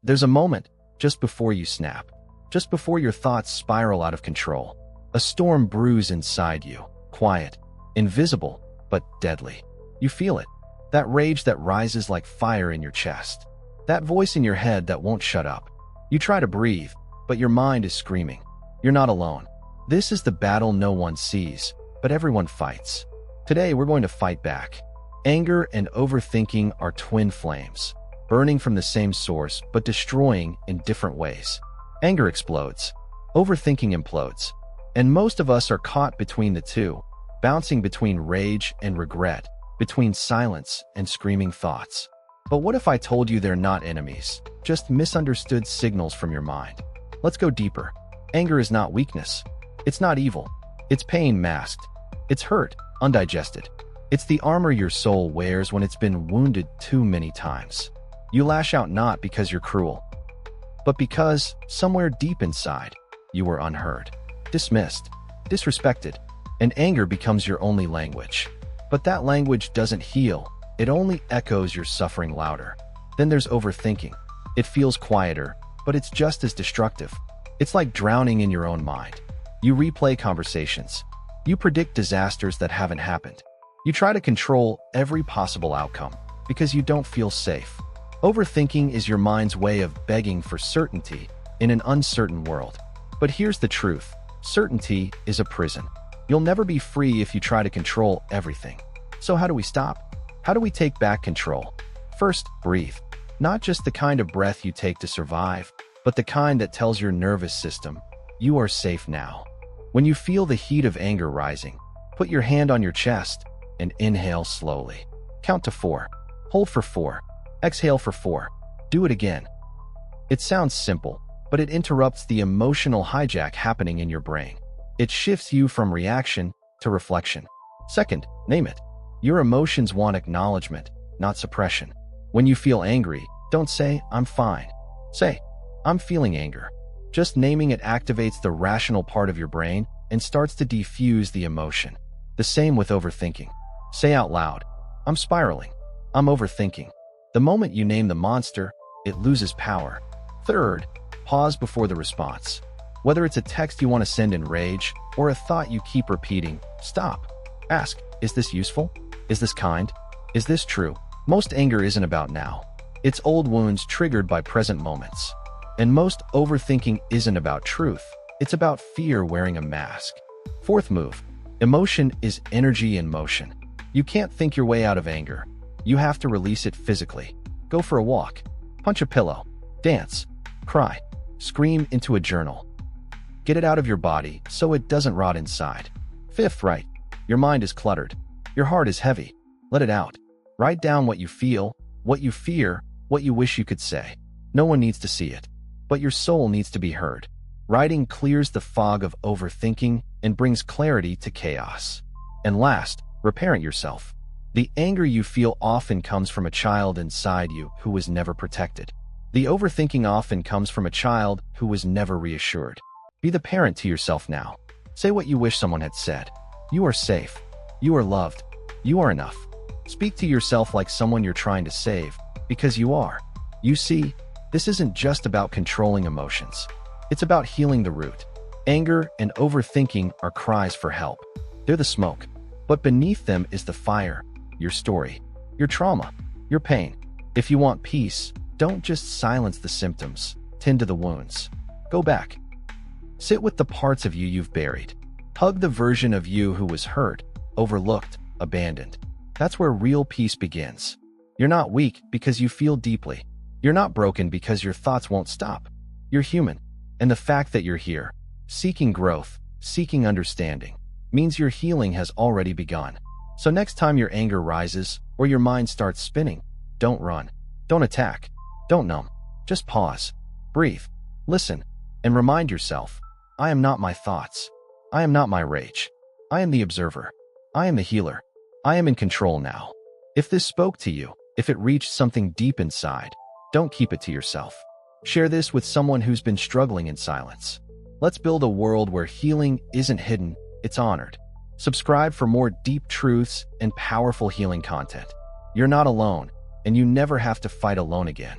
There's a moment just before you snap, just before your thoughts spiral out of control. A storm brews inside you, quiet, invisible, but deadly. You feel it, that rage that rises like fire in your chest, that voice in your head that won't shut up. You try to breathe, but your mind is screaming. You're not alone. This is the battle no one sees, but everyone fights. Today, we're going to fight back. Anger and overthinking are twin flames, burning from the same source, but destroying in different ways. Anger explodes. Overthinking implodes. And most of us are caught between the two, bouncing between rage and regret, between silence and screaming thoughts. But what if I told you they're not enemies, just misunderstood signals from your mind? Let's go deeper. Anger is not weakness. It's not evil. It's pain masked. It's hurt, undigested. It's the armor your soul wears when it's been wounded too many times. You lash out not because you're cruel, but because, somewhere deep inside, you were unheard, dismissed, disrespected, and anger becomes your only language. But that language doesn't heal. It only echoes your suffering louder. Then there's overthinking. It feels quieter, but it's just as destructive. It's like drowning in your own mind. You replay conversations. You predict disasters that haven't happened. You try to control every possible outcome because you don't feel safe. Overthinking is your mind's way of begging for certainty in an uncertain world. But here's the truth. Certainty is a prison. You'll never be free if you try to control everything. So how do we stop? How do we take back control? First, breathe. Not just the kind of breath you take to survive, but the kind that tells your nervous system, you are safe now. When you feel the heat of anger rising, put your hand on your chest and inhale slowly. Count to 4. Hold for 4. Exhale for 4. Do it again. It sounds simple, but it interrupts the emotional hijack happening in your brain. It shifts you from reaction to reflection. Second, name it. Your emotions want acknowledgement, not suppression. When you feel angry, don't say, "I'm fine." Say, "I'm feeling anger." Just naming it activates the rational part of your brain and starts to defuse the emotion. The same with overthinking. Say out loud, "I'm spiraling. I'm overthinking." The moment you name the monster, it loses power. Third, pause before the response. Whether it's a text you want to send in rage or a thought you keep repeating, stop. Ask, is this useful? Is this kind? Is this true? Most anger isn't about now. It's old wounds triggered by present moments. And most overthinking isn't about truth. It's about fear wearing a mask. Fourth move, emotion is energy in motion. You can't think your way out of anger. You have to release it physically. Go for a walk, punch a pillow, dance, cry, scream into a journal. Get it out of your body so it doesn't rot inside. Fifth, right, your mind is cluttered. Your heart is heavy. Let it out. Write down what you feel, what you fear, what you wish you could say. No one needs to see it, but your soul needs to be heard. Writing clears the fog of overthinking and brings clarity to chaos. And last, reparent yourself. The anger you feel often comes from a child inside you who was never protected. The overthinking often comes from a child who was never reassured. Be the parent to yourself now. Say what you wish someone had said. You are safe. You are loved. You are enough. Speak to yourself like someone you're trying to save, because you are. You see, this isn't just about controlling emotions. It's about healing the root. Anger and overthinking are cries for help. They're the smoke, but beneath them is the fire. Your story, your trauma, your pain. If you want peace, don't just silence the symptoms, tend to the wounds. Go back. Sit with the parts of you you've buried. Hug the version of you who was hurt, overlooked, abandoned. That's where real peace begins. You're not weak because you feel deeply. You're not broken because your thoughts won't stop. You're human. And the fact that you're here, seeking growth, seeking understanding, means your healing has already begun. So next time your anger rises or your mind starts spinning, don't run, don't attack, don't numb. Just pause, breathe, listen, and remind yourself, I am not my thoughts. I am not my rage. I am the observer. I am the healer. I am in control now. If this spoke to you, if it reached something deep inside, don't keep it to yourself. Share this with someone who's been struggling in silence. Let's build a world where healing isn't hidden, it's honored. Subscribe for more deep truths and powerful healing content. You're not alone, and you never have to fight alone again.